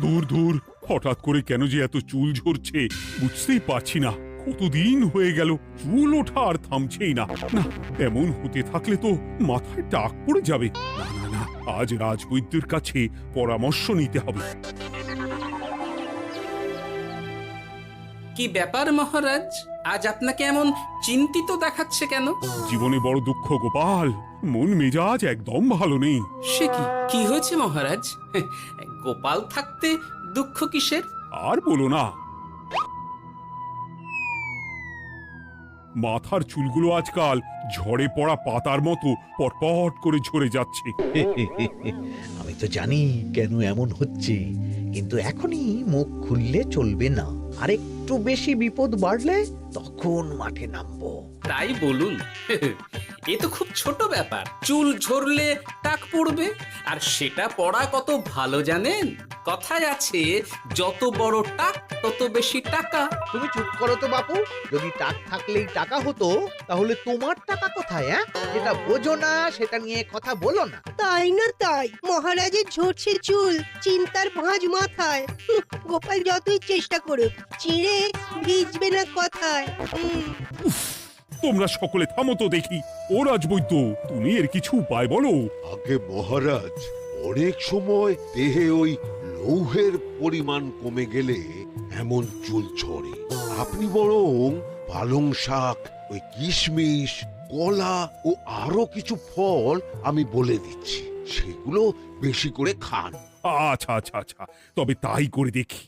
দূর দূর, হঠাৎ করে কেন যে এত চুল ঝরছে বুঝতেই পারছি না। কতদিন হয়ে গেল চুল ওঠা আর থামছেই না। না, এমন হতে থাকলে তো মাথায় টাক পড়ে যাবে। না না না, আজ রাজবৈদ্যের কাছে পরামর্শ নিতে হবে। কি ব্যাপার মহারাজ, আজ আপনাকে এমন চিন্তিত দেখাচ্ছে কেন? জীবনে বড় দুঃখ গোপাল, মন মেজাজ একদম ভালো নেই। সে কি, কি হয়েছে মহারাজ? গোপাল থাকতে দুঃখ কিসের? আর বলো না, মাথার চুলগুলো আজকাল ঝড়ে পড়া পাতার মতো পটপট করে ঝরে যাচ্ছে। আমি তো জানি কেন এমন হচ্ছে, কিন্তু এখনই মুখ খুললে চলবে না। আর একটু বেশি বিপদ বাড়লে তখন মাঠে নামবো। তাই বলুন। এ তো খুব ছোট ব্যাপার, চুল ঝরলে টাক পড়বে, আর সেটা পড়া কত ভালো জানেন? কথায় আছে, যত বড় টাক তত বেশি টাকা। তুমি চুপ করো তো বাপু। যদি টাক থাকলেই টাকা হতো, তাহলে তোমার টাকা কোথায়? যেটা বোঝো না সেটা নিয়ে কথা বলো না। তাই না তাই, মহারাজের ঝরছে চুল, চিন্তার ভাঁজ মাথায়। গোপাল যতই চেষ্টা করুক, চিড়ে ভিজবে না কথায়। তোমরা সকলে থামো তো দেখি। ও রাজবৈদ্য, তুমি এর কিছু উপায় বলো। আগে মহারাজ, অনেক সময় দেহে ওই লৌহের পরিমাণ কমে গেলে এমন চুল ঝরে। আপনি বরং পালং শাক, ওই কিশমিশ, কলা ও আরো কিছু ফল আমি বলে দিচ্ছি, সেগুলো বেশি করে খান। আচ্ছা আচ্ছা আচ্ছা, তবে তাই করে দেখি।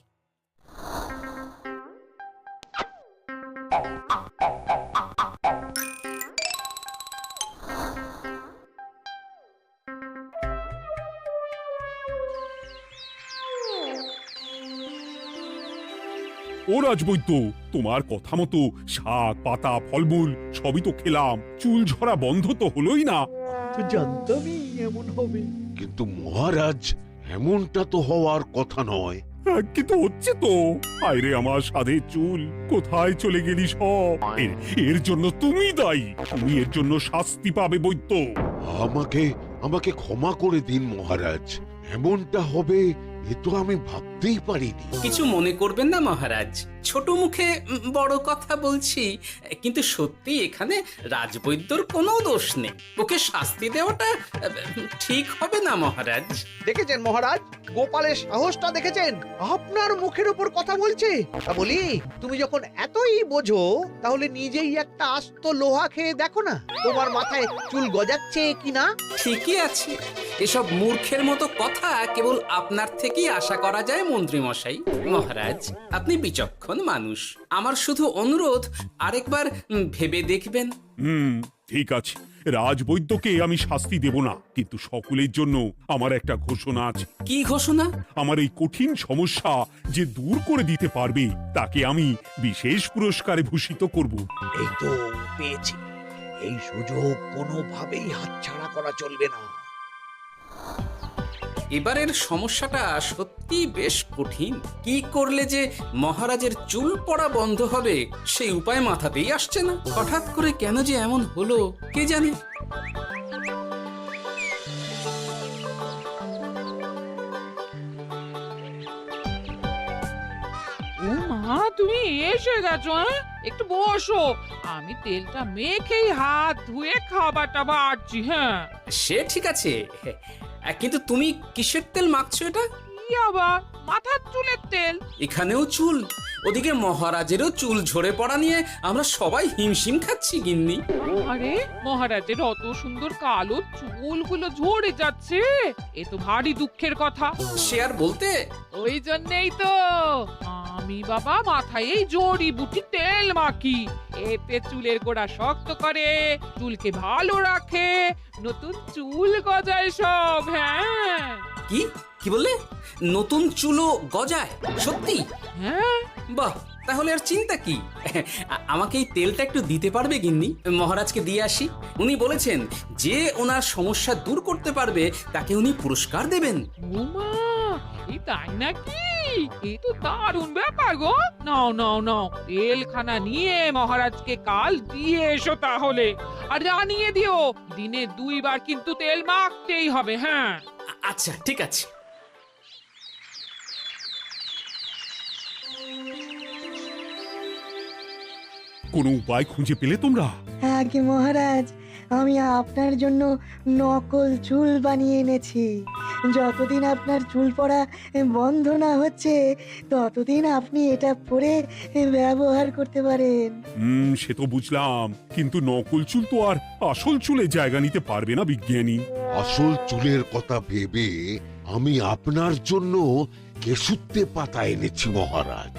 ও রাজবৈদ্য, তোমার কথা মতো শাক পাতা ফলমূল সবই তো খেলাম, চুল ঝরা বন্ধ তো হলোই না। তো জানতামই এমন হবে। কিন্তু মহারাজ, এমনটা তো হওয়ার কথা নয়। কিন্তু হচ্ছে তো। আরে আমার সাধের চুল, কোথায় চলে গেলি সব? এর জন্য তুমি দায়ী, তুমি এর জন্য শাস্তি পাবে বৈদ্য। আমাকে আমাকে ক্ষমা করে দিন মহারাজ, এমনটা হবে এ তো আমি ভাবতেই পারিনি। কিছু মনে করবেন না মহারাজ, ছোট মুখে বড় কথা বলছি, কিন্তু সত্যি এখানে রাজবৈদ্যর কোনো দোষ নেই। ওকে শাস্তি দেওয়াটা ঠিক হবে না মহারাজ। দেখেছেন মহারাজ, গোপালের সাহসটা দেখেছেন? আপনার মুখের উপর কথা বলছে। তা বলি, তুমি যখন এতই বোঝো, তাহলে নিজেই একটা আস্ত লোহা খেয়ে দেখো না, তোমার মাথায় চুল গজাচ্ছে কিনা। ঠিকই আছে, এসব মূর্খের মতো কথা কেবল আপনার থেকেই আশা করা যায় মন্ত্রী মশাই। মহারাজ, আপনি বিচক্ষণ মানুষ, আমার শুধু অনুরোধ, আরেকবার ভেবে দেখবেন। ঠিক আছে, রাজবৈদ্যকে আমি শাস্তি দেব না, কিন্তু সকলের জন্য আমার একটা ঘোষণা আছে। কি ঘোষণা? আমার এই কঠিন সমস্যা যে দূর করে দিতে পারবে, তাকে আমি বিশেষ পুরস্কারে ভূষিত করব। এই তো পেয়েছি, এই সুযোগ কোনোভাবেই হাতছাড়া করা চলবে না। এবারের সমস্যাটা সত্যি বেশ কঠিন। কি করলে যে মহারাজের চুল পড়া বন্ধ হবে সেই উপায় মাথাতেই আসছে না। হঠাৎ করে কেন যে এমন হলো কে জানে। ও মা, তুমি এসে গেছো? একটু বসো, আমি তেলটা মেখেই হাত ধুয়ে খাবারটা বাড়ছি। হ্যাঁ, সে ঠিক আছে, কিন্তু তুমি কিসের তেল মাখছো এটা? কি আবার মাথার চুলের তেল? এখানেও চুল, ওদিকে মহারাজেরও চুল ঝরে পড়া নিয়ে আমরা সবাই হিমশিম খাচ্ছি গিন্নি। আরে, মহারাজের অত সুন্দর কালো চুলগুলো ঝরে যাচ্ছে, এ তো ভারী দুঃখের কথা। সে আর বলতে, ওই জন্যই তো আমি বাবা মাথায় এই জড়িবুটি তেল মাখি। এতে চুলের গোড়া শক্ত করে, চুলকে ভালো রাখে, নতুন চুল গজায় সব। হ্যাঁ। কি কি বললে? নতুন চুলও গজায়? সত্যি? হ্যাঁ। বাহ, তাহলে আর চিন্তা কি? আমাকে এই তেলটা একটু দিতে পারবে গিন্নি? মহারাজকে দিয়ে আসি। উনি বলেছেন যে ওনার সমস্যা দূর করতে পারবে তাকে উনি পুরস্কার দেবেন। উমা, এই তাই নাকি? এই তো দারুণ ব্যাপার গো। নাও নাও নাও, তেলখানা নিয়ে মহারাজকে কাল দিয়ে এসো তাহলে। আর জানিয়ে দিও, দিনে 2 বার কিন্তু তেল মাখতেই হবে। হ্যাঁ, আচ্ছা ঠিক আছে। কোনো উপায় খুঁজে পেলে তোমরা? আগে মহারাজ, আমি আপনার জন্য নকল চুল বানিয়ে এনেছি। যতদিন আপনার চুল পড়া বন্ধ না হচ্ছে ততদিন আপনি এটা পরে ব্যবহার করতে পারেন। সে তো বুঝলাম, কিন্তু নকল চুল তো আর আসল চুলে জায়গা নিতে পারবে না বিজ্ঞানী। আসল চুলের কথা ভেবে আমি আপনার জন্য কেশুত্তে পাতা এনেছি মহারাজ।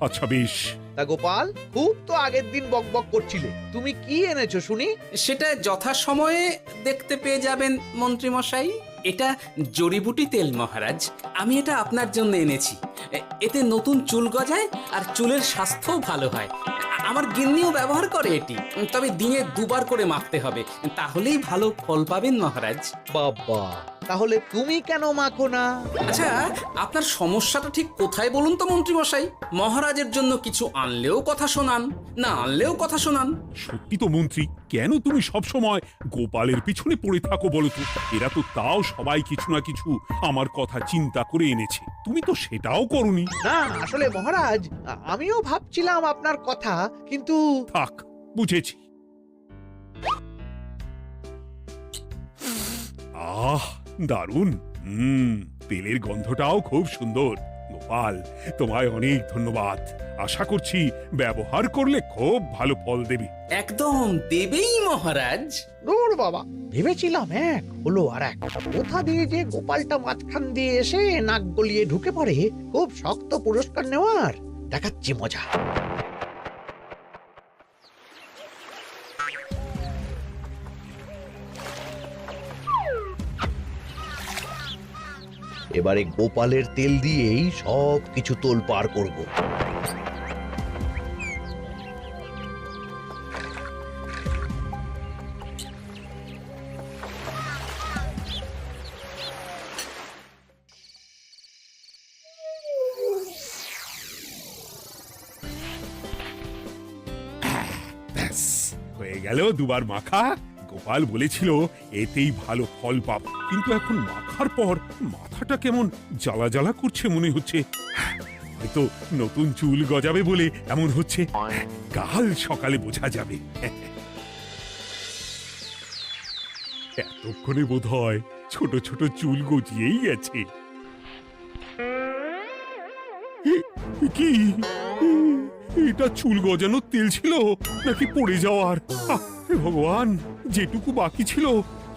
আচ্ছা বেশ। তা গোপাল, খুব তো আগের দিন বকবক করছিলে, তুমি কি এনেছো শুনি? সেটা যথাসময়ে দেখতে পেয়ে যাবেন মন্ত্রী মশাই। এটা জড়িবুটি তেল মহারাজ। আমি এটা আপনার জন্য এনেছি। এতে নতুন চুল গজায় আর চুলের স্বাস্থ্যও ভালো হয়। আমার গিন্নিও ব্যবহার করে এটি, তবে দিনে 2 বার করে মাখতে হবে, তাহলেই ভালো ফল পাবেন মহারাজ। বাবা, তাহলে তুমি কেন মাখো না? আচ্ছা, আপনার সমস্যাটা ঠিক কোথায় বলুন তো মন্ত্রী মশাই? মহারাজের জন্য কিছু আনলেও কথা শোনান, না আনলেও কথা শোনান। সত্যি তো মন্ত্রী, কেন তুমি সব সময় গোপালের পিছনে পড়ে থাকো বলো তো? এরা তো তাও সবাই কিছু না কিছু আমার কথা চিন্তা করে এনেছে, তুমি তো সেটাও করনি। না আসলে মহারাজ, আমিও ভাবছিলাম আপনার কথা, কিন্তু থাক, বুঝেছি। আহ, দারুণ। তেলের গন্ধটাও খুব সুন্দর। গোপাল, তোমায় অনেক ধন্যবাদ। আশা করছি ব্যবহার করলে খুব ভালো ফল দেবে। একদম দেবেই মহারাজ। দূর বাবা, ভেবেছিলাম এক, হলো আর এক। কোথা দিয়ে যে গোপালটা মাঝখান দিয়ে এসে নাক গলিয়ে ঢুকে পড়ে, খুব শক্ত পুরস্কার নেওয়ার। দেখাচ্ছি মজা। এবারে গোপালের তেল দিয়েই সব কিছু তোল পার করব। ব্যাস, হয়ে গেল 2 বার মাখা। গোপাল বলেছিল এতেই ভালো ফল পাবো, কিন্তু এখন মাখার পর মাথাটা কেমন জ্বালা জ্বালা করছে মনে হচ্ছে। হয়তো নতুন চুল গজাবে বলে এমন হচ্ছে। কাল সকালে বোঝা যাবে। এতক্ষণে বোধ হয় ছোট ছোট চুল গজিয়েই গেছে। কি এটা চুল গজানোর তেল ছিল নাকি পড়ে যাওয়ার? হে ভগবান, যেটুকু বাকি ছিল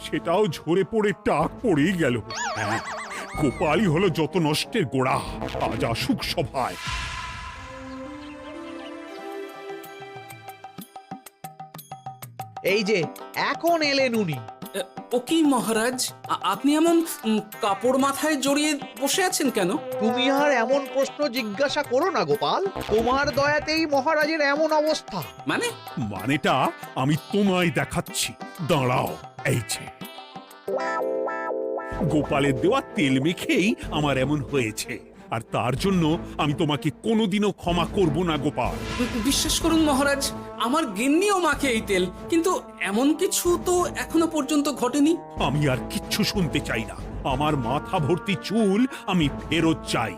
সেটাও ঝরে পড়ে টাক পড়েই গেল। গোপালই হলো যত নষ্টের গোড়া। আজ আসুক সভায়। এই যে এখন এলেন উনি। ও কি মহারাজ, আপনি এমন কাপড় মাথায় জড়িয়ে বসে আছেন কেন? তুমি আর এমন প্রশ্ন জিজ্ঞাসা করো না গোপাল, তোমার দয়াতেই মহারাজের এমন অবস্থা। মানেটা আমি তোমায় দেখাচ্ছি, দাঁড়াও। এই যে গোপালের দেওয়া তেল মেখেই আমার এমন হয়েছে, আর তার জন্য আমি তোমাকে কোনোদিনও ক্ষমা করব না গোপাল। বিশ্বাস করুন মহারাজ, আমার গিন্নিও মাখে এই তেল, কিন্তু এমন কিছু তো এখনো পর্যন্ত ঘটেনি। আমি আর কিচ্ছু শুনতে চাই না। আমার মাথা ভর্তি চুল আমি ফেরত চাই।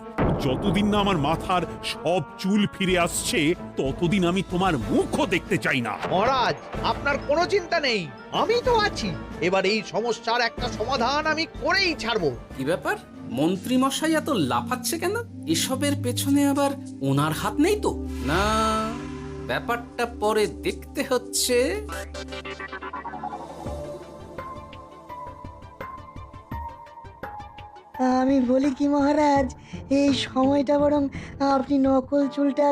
যতদিন না আমার মাথার সব চুল ফিরে আসছে ততদিন আমি তোমার মুখও দেখতে চাই না। মহারাজ, আপনার কোনো চিন্তা নেই, আমি তো আছি। এবার এই সমস্যার একটা সমাধান আমি করেই ছাড়বো। কি ব্যাপার, মন্ত্রী মশাই এত লাফাচ্ছে কেন? এসবের পেছনে আবার ওনার হাত নেই তো? না, ব্যাপারটা পরে দেখতে হচ্ছে। আমি বলি কি মহারাজ, এই সময়টা বরং আপনি নকল চুলটা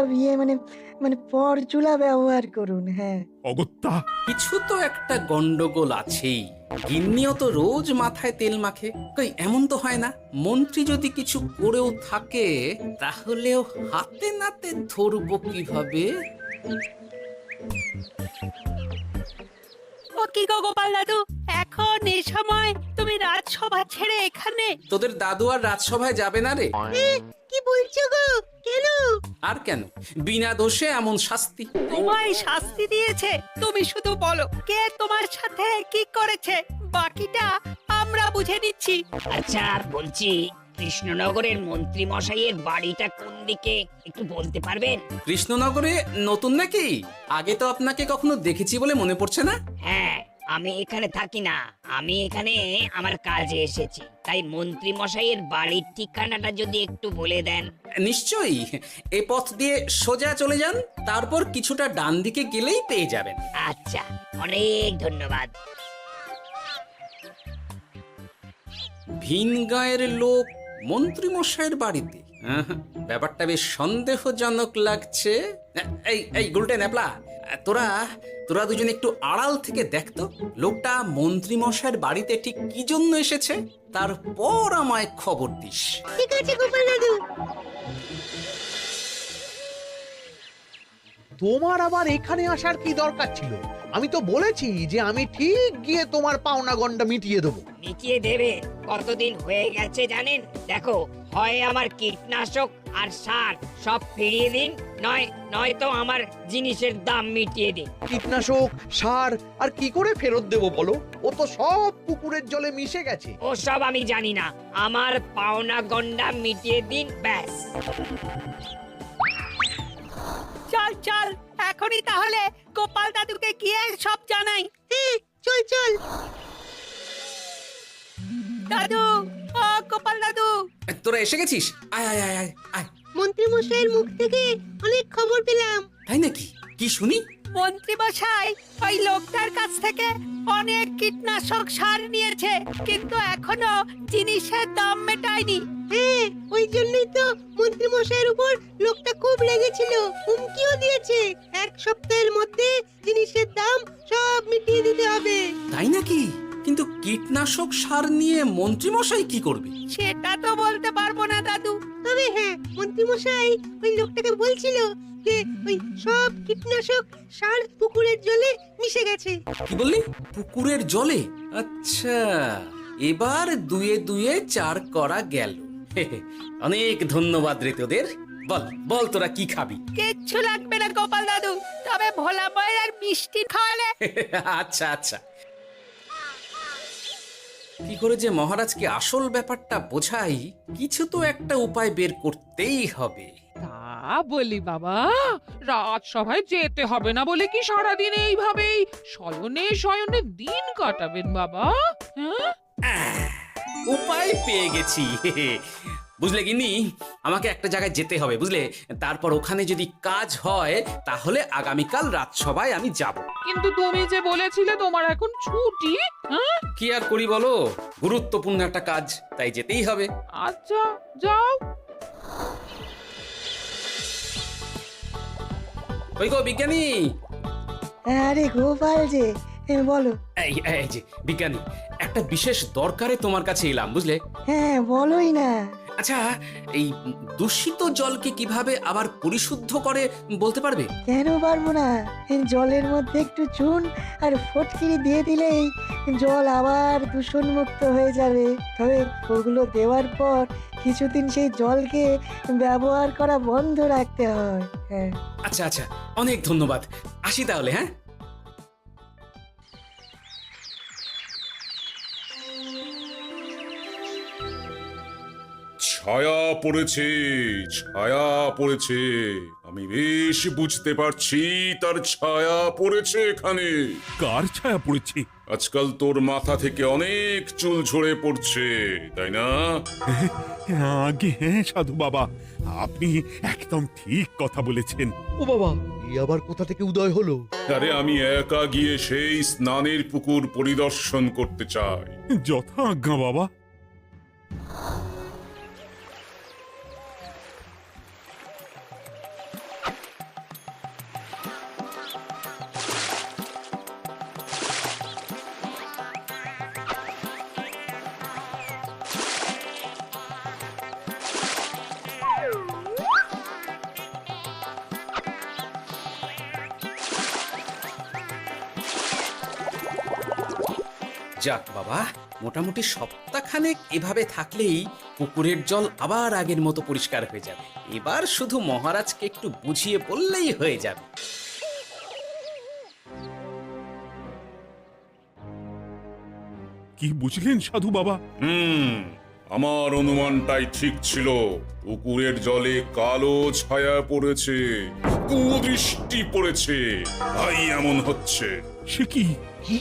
মানে পরচুলা ব্যবহার করুন। হ্যাঁ, অগত্যা কিছু তো একটা গন্ডগোল আছেই। গিন্নিও তো রোজ মাথায় তেল মাখে, কই এমন তো হয় না। মন্ত্রী যদি কিছু করেও থাকে তাহলেও হাতে নাতে ধরবো কিভাবে? ও কি গো গোপাল দাদু, এখন এই সময় তুমি রাজসভা ছেড়ে এখানে? তোদের দাদু আর রাজসভায় যাবে না রে? কি বলছো গো? কেন? আর কেন, বিনা দোষে এমন শাস্তি। তোমায় শাস্তি দিয়েছে, তুমি শুধু বলো কে তোমার সাথে কি করেছে, বাকিটা আমরা বুঝে নিচ্ছি। আচ্ছা বলছি, কৃষ্ণনগরের মন্ত্রী মশাইয়ের বাড়িটা কোন দিকে একটু বলতে পারবেন? কৃষ্ণনগরে নতুন নাকি? আগে তো আপনাকে কখনো দেখেছি বলে মনে পড়ছে না। হ্যাঁ, আমি এখানে থাকি না, আমি এখানে আমার কাজে এসেছি, তাই মন্ত্রী মশাইয়ের বাড়ির ঠিকানাটা যদি একটু বলে দেন। নিশ্চয়ই, এ পথ দিয়ে সোজা চলে যান, তারপর কিছুটা ডান দিকে গেলেই পেয়ে যাবেন। আচ্ছা, অনেক ধন্যবাদ। ভিন গাঁয়ের লোক মন্ত্রী মশাইয়ের বাড়িতে? ব্যাপারটা বেশ সন্দেহজনক লাগছে। এই এই গুলটে ন্যাপলা, তোরা তোরা দুজন একটু আড়াল থেকে দেখতো লোকটা মন্ত্রী মশাইয়ের বাড়িতে ঠিক কি জন্য এসেছে, তারপর আমায় খবর দিস। ঠিক আছে গোপাল দাদু। তোমার আবার এখানে আসার কি দরকার ছিল? আমি তো বলেছি যে আমি ঠিক গিয়ে তোমার পাওনা গন্ডা মিটিয়ে দেবো। মিটিয়ে দেবে? কতদিন হয়ে গেছে জানেন? দেখো, হয় আমার কীটনাশক আর সার সব ফিরিয়ে দিন, নয়তো আমার জিনিসের দাম মিটিয়ে দিন। কীটনাশক, সার আর কি করে ফেরত দেবো বলো? ও তো সব পুকুরের জলে মিশে গেছে। ও সব আমি জানি না, আমার পাওনা গন্ডা মিটিয়ে দিন, ব্যাস। চল চল, এখনই তাহলে গোপাল দাদুকে গিয়ে সব জানাই। চল চল। দাদু, ও গোপাল দাদু। তোরা এসে গেছিস? আয় আয় আয় আয় আয়। মন্ত্রী মশাইয়ের মুখ থেকে অনেক খবর পেলাম। তাই নাকি? কি শুনি? মন্ত্রী মশাই ওই লোকটার কাছ থেকে অনেক কীটনাশক সার নিয়েছে, কিন্তু এখনো জিনিসের দাম মেটায়নি। হ্যাঁ, ওই জন্যই তো মন্ত্রী মশাইয়ের উপর লোকটা খুব লেগেছিল, হুমকিও দিয়েছে 1 সপ্তাহের মধ্যে জিনিসের দাম সব মিটিয়ে দিতে হবে। তাই নাকি? কিন্তু কীটনাশক সার নিয়ে মন্ত্রী মশাই কি করবে? সেটা তো বলতে পারবো না দাদু। তবে হ্যাঁ, মন্ত্রী মশাই ওই লোকটাকে বলছিল যে ওই সব কীটনাশক সার পুকুরের জলে মিশে গেছে। কি বললি? পুকুরের জলে? আচ্ছা, এবার দুয়ে দুয়ে 4 করা গেল। অনেক ধন্যবাদ রে তোদের। বল বল, তোরা কি খাবি? কিচ্ছু লাগবে না গোপাল দাদু, তবে ভোলা বয়ের আর মিষ্টি খাওয়ালে। আচ্ছা আচ্ছা। কি করে যে মহারাজকে আসল ব্যাপারটা বোঝাই, কিছু তো একটা উপায় বের করতেই হবে। তা বলি বাবা, রাজসভায় যেতে হবে না বলে কি সারাদিন এইভাবেই শয়নে শয়নে দিন কাটাবেন বাবা? হ্যাঁ, উপায় পেয়ে গেছি। বুঝলে গিন্নি, আমাকে একটা জায়গায় যেতে হবে, বুঝলে? তারপর ওখানে যদি কাজ হয় তাহলে আগামীকাল রাজসভায় আমি যাব। কিন্তু তুমি যে বলেছিলে তোমার এখন ছুটি। হ্যাঁ, কি আর করি বলো, গুরুত্বপূর্ণ একটা কাজ, তাই যেতেই হবে। আচ্ছা যাও। ওই গো বিজ্ঞানী। আরে গোপাল যে, বলো। এই এই যে বিজ্ঞানী, একটা বিশেষ দরকারে তোমার কাছে এলাম, বুঝলে? হ্যাঁ, বলোই না। আচ্ছা, এই দূষিত জলকে কিভাবে আবার পরিশুদ্ধ করে বলতে পারবে? কেন পারবো না? জলের মধ্যে একটু চুন আর ফটকিরি দিয়ে দিলেই জল আবার দূষণমুক্ত হয়ে যাবে। তবে ওগুলো দেওয়ার পর কিছুদিন সেই জলকে ব্যবহার করা বন্ধ রাখতে হয়। হ্যাঁ। আচ্ছা আচ্ছা, অনেক ধন্যবাদ, আসি তাহলে। হ্যাঁ, ছায়া পড়েছে, ছায়া পড়েছে, আমি বেশ বুঝতে পারছি তার ছায়া পড়েছে এখানে। কার ছায়া পড়েছে? আজকাল তোর মাথা থেকে অনেক চুল ঝরে পড়ছে, তাই না? আগে হ্যাঁ সাধু বাবা, আপনি একদম ঠিক কথা বলেছেন। ও বাবা, এই আবার কোথা থেকে উদয় হলো? আরে আমি একা গিয়ে সেই স্নানের পুকুর পরিদর্শন করতে চাই। যথা আজ্ঞা বাবা। যাক বাবা, মোটামুটি সপ্তাহখানেক এভাবে থাকলেই পুকুরের জল আবার আগের মতো পরিষ্কার হয়ে যাবে। এবার শুধু মহারাজকে একটু বুঝিয়ে বললেই হয়ে যাবে। কি বুঝলেন সাধু বাবা? আমার অনুমানটাই ঠিক ছিল। পুকুরের জলে কালো ছায়া পড়েছে, কুদৃষ্টি পড়েছে, তাই এমন হচ্ছে। সে কি? কি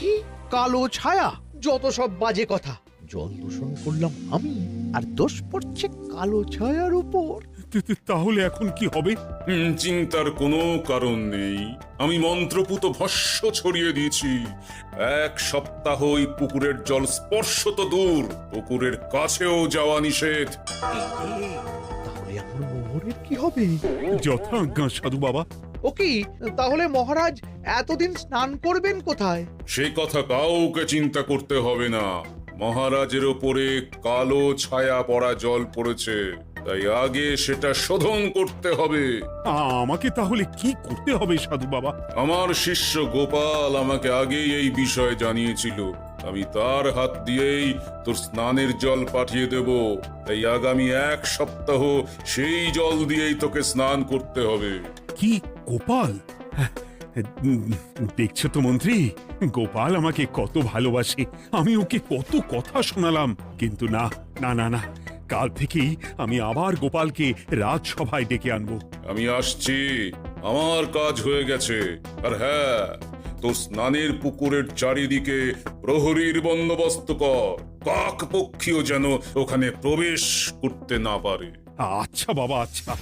কালো ছায়া? যত সব বাজে কথা। জল দূষণ করলাম আমি, আর দোষ পড়ছে কালো ছায়ার উপর। তাহলে এখন কি হবে? চিন্তার কোনো কারণ নেই। আমি মন্ত্রপুত ভস্য ছড়িয়ে দিয়েছি। 1 সপ্তাহ ওই পুকুরের জল স্পর্শ তো দূর, পুকুরের কাছেও যাওয়া নিষেধ। তাহলে আমার মোহরের কি হবে? যথাজ্ঞা সাধু বাবা। ও কি, তাহলে মহারাজ এতদিন স্নান করবেন কোথায়? সে কথা কাউকে চিন্তা করতে হবে না। মহারাজের ওপরে কালো ছায়া পড়া জল পড়েছে, তাই আগে সেটা শোধন করতে হবে। আমাকে তাহলে কি করতে হবে সাধু বাবা? আমার শিষ্য গোপাল আমাকে আগেই এই বিষয় জানিয়েছিল। আমি তার হাত দিয়েই তোর স্নানের জল পাঠিয়ে দেব। তাই আগামী 1 সপ্তাহ সেই জল দিয়েই তোকে স্নান করতে হবে। কি গোপাল? দেখছো তো মন্ত্রী, গোপাল আমাকে কত ভালোবাসে। আমি ওকে কত কথা শোনালাম, কিন্তু না না না না, কাল থেকেই আমি আবার গোপালকে রাজসভায় ডেকে আনবো। আমি আসছি, আমার কাজ হয়ে গেছে। আর হ্যাঁ, তোর স্নানের পুকুরের চারিদিকে প্রহরীর বন্দোবস্ত কর। কাক পক্ষীও যেন ওখানে প্রবেশ করতে না পারে। আচ্ছা বাবা, আচ্ছা।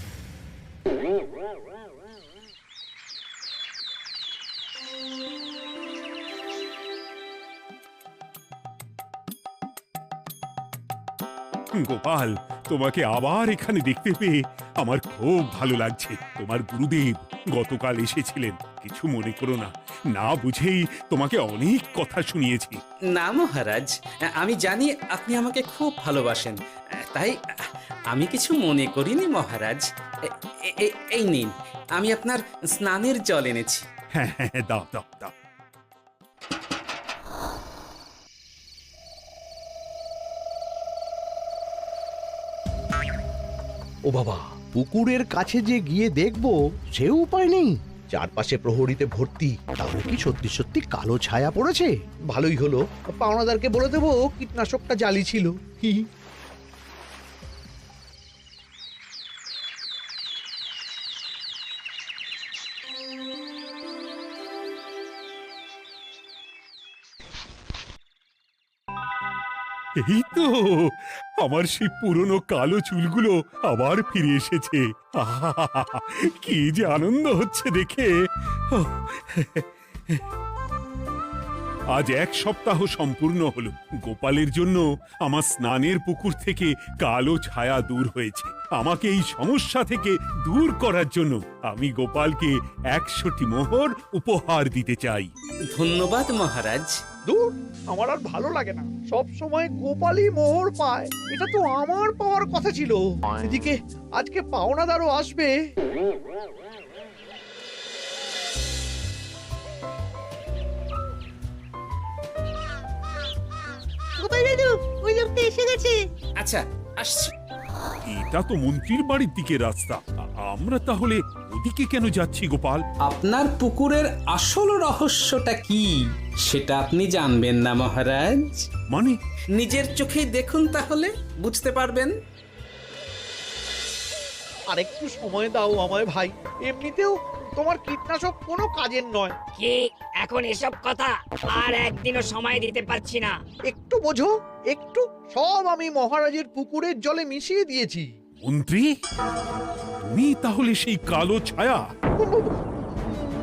গোপাল, তোমাকে আবার এখানে দেখতে পেয়ে আমার খুব ভালো লাগছে। তোমার গুরুদেব গতকাল এসেছিলেন, কিছু মনে করো না। না বুঝেই তোমাকে অনেক কথা শুনিয়েছি। না মহারাজ, আমি জানি আপনি আমাকে খুব ভালোবাসেন, তাই আমি কিছু মনে করিনি মহারাজ। এই নিন, আমি আপনার স্নানের জল এনেছি। হ্যাঁ হ্যাঁ, দাও দাও দাও। ও বাবা, পুকুরের কাছে যে গিয়ে দেখবো সে উপায় নেই। চারপাশে প্রহরীতে ভর্তি। তাহলে কি সত্যি সত্যি কালো ছায়া পড়েছে? ভালোই হলো, পাওনাদারকে বলে দেবো কীটনাশকটা জালি ছিল। হি এই তো আমার সেই পুরনো কালো চুলগুলো আবার ফিরে এসেছে। আহা, কি যে আনন্দ হচ্ছে দেখে। আজ 1 সপ্তাহ সম্পূর্ণ হলো। গোপালের জন্য আমার স্নানের পুকুর থেকে কালো ছায়া দূর হয়েছে। আমাকে এই সমস্যা থেকে দূর করার জন্য আমি গোপালকে 100টি মোহর উপহার দিতে চাই। ধন্যবাদ মহারাজ। দূর, আমার আর ভালো লাগে না। সব সময় গোপালই মোহর পায়, এটা তো আমার পাওয়ার কথা ছিল। এদিকে আজকে পাওনাদারও আসবে। গোপাল দাদু, ওই লোকটা এসে গেছে। আচ্ছা, আসছি। এটা তো মন্ত্রীর বাড়ির দিকে রাস্তা। আমরা তাহলে ওদিকে কেন যাচ্ছি গোপাল? আপনার পুকুরের আসল রহস্যটা কি সেটা আপনি জানবেন না মহারাজ? মানে? নিজের চোখেই দেখুন, তাহলে বুঝতে পারবেন। আরেকটু সময় দাও আমায় ভাই। এমনিতেও তোমার কীটনাশক কোনো কাজের নয়। কি এখন এসব কথা? আর একদিনও সময় দিতে পারছি না। একটু বোঝো, একটু। সব আমি মহারাজের পুকুরের জলে মিশিয়ে দিয়েছি। মন্ত্রী, তুমি তাহলে সেই কালো ছায়া?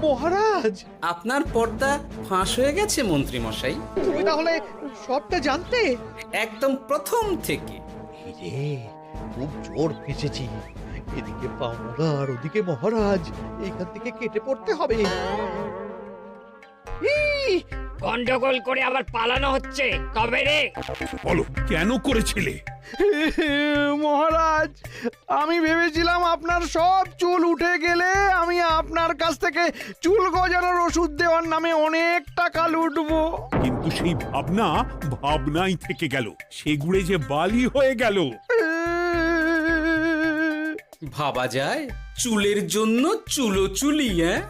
মহারাজ, আপনার পর্দা ফাঁস হয়ে গেছে মন্ত্রী মশাই। তুমি তাহলে সবটা জানতে? একদম প্রথম থেকে। রে, খুব জোর ফেঁসেছি। এদিকে পাওনাদার, ওদিকে মহারাজ। এইখান থেকে কেটে পড়তে হবে। গন্ডগোল করে আবার পালানো হচ্ছে কবে রে? বলো, কেন করেছিলে? মহারাজ, আমি ভেবেছিলাম আপনার সব চুল উঠে গেলে আমি আপনার কাছ থেকে চুল গজানোর ওষুধ দেওয়ার নামে অনেক টাকা লুটবো। কিন্তু সেই ভাবনা ভাবনাই থেকে গেল, সেগুড়ে যে বালি হয়ে গেল। ভাবা যায় চুলের জন্য চুলো চুলি, হ্যাঁ?